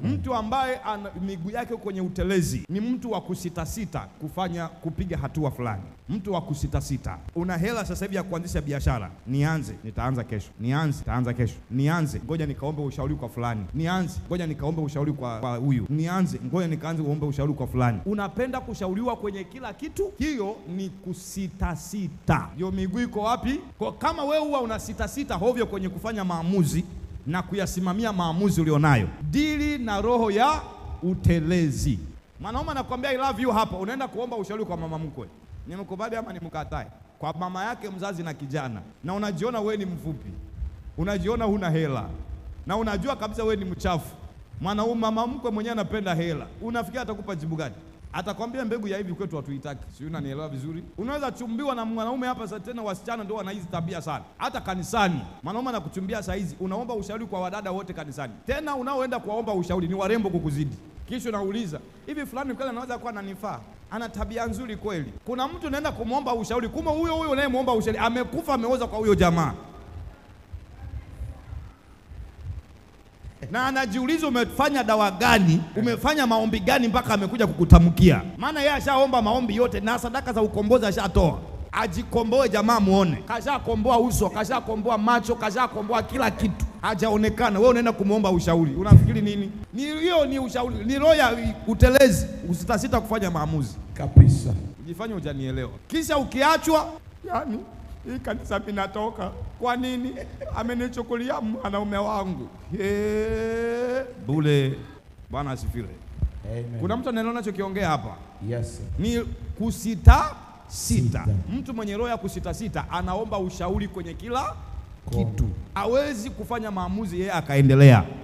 Mtu ambaye miguu yake kwenye utelezi ni mtu wa kusitasita kupiga hatua fulani. Mtu wa kusitasita. Una hela sasa hivi ya kuanzisha biashara. Nianze, nitaanza kesho. Nianze, nitaanza kesho. Nianze, ngoja nikaombe ushauri kwa fulani. Nianze, ngoja nikaombe ushauri kwa huyu. Nianze, ngoja nikaanze kuombe ushauri kwa fulani. Unapenda kushauriwa kwenye kila kitu? Hiyo ni kusitasita. Hiyo miguu iko wapi? Kwa kama wewe huwa unasitasita hovyo kwenye kufanya maamuzi na kuyasimamia maamuzi ulionayo, dili na roho ya utelezi. Mwanaume anakuambia I love you hapa, unaenda kuomba ushauri kwa mama mkwe. Nimekubali ama nimkatae? Kwa mama yake mzazi na kijana. Na unajiona wewe ni mfupi. Unajiona huna hela. Na unajua kabisa wewe ni mchafu. Mwanaume mama mkwe mwenyewe anapenda hela. Unafikia atakupa jibu gani? Atakwambia mbegu ya hivi kwetu hatuitaki. Si unanielewa vizuri? Unaweza chumbiwa na mwanaume hapa sasa, tena wasichana ndio wana hizi tabia sana. Hata kanisani, mwanaume anakuchumbia saa hizi, unaomba ushauri kwa wadada wote kanisani. Tena unaoenda kuwaomba ushauri ni warembo kukuzidi. Kisha unauliza, hivi fulani kweli anaweza kuwa ananifaa? Ana tabia nzuri kweli? Kuna mtu unaenda kumwomba ushauri, kumbe huyo unayemwomba ushauri amekufa, ameoza kwa huyo jamaa. Na anajiuliza umefanya dawa gani, umefanya maombi gani mpaka amekuja kukutamkia? Maana yeye ashaomba maombi yote na sadaka za ukombozi ashatoa. Ajikomboe jamaa muone. Kashakomboa uso, kashakomboa macho, kashakomboa kila kitu. Hajaonekana. Wewe unaenda kumuomba ushauri. Unafikiri nini? Hiyo ni ushauri, ni roho ya utelezi, usitasita kufanya maamuzi. Kabisa. Ujifanye hujanielewa. Kisha ukiachwa, yani hii kanisa minatoka. Kwa nini? Amenichukulia mwanaume wangu. Bule. Bwana asifiwe. Amen. Kuna mtu anaelewa ninachokiongea hapa? Yes. Ni kusitasita. Mtu mwenye roho ya kusitasita anaomba ushauri kwenye kila kitu. Hawezi kufanya maamuzi yeye akaendelea.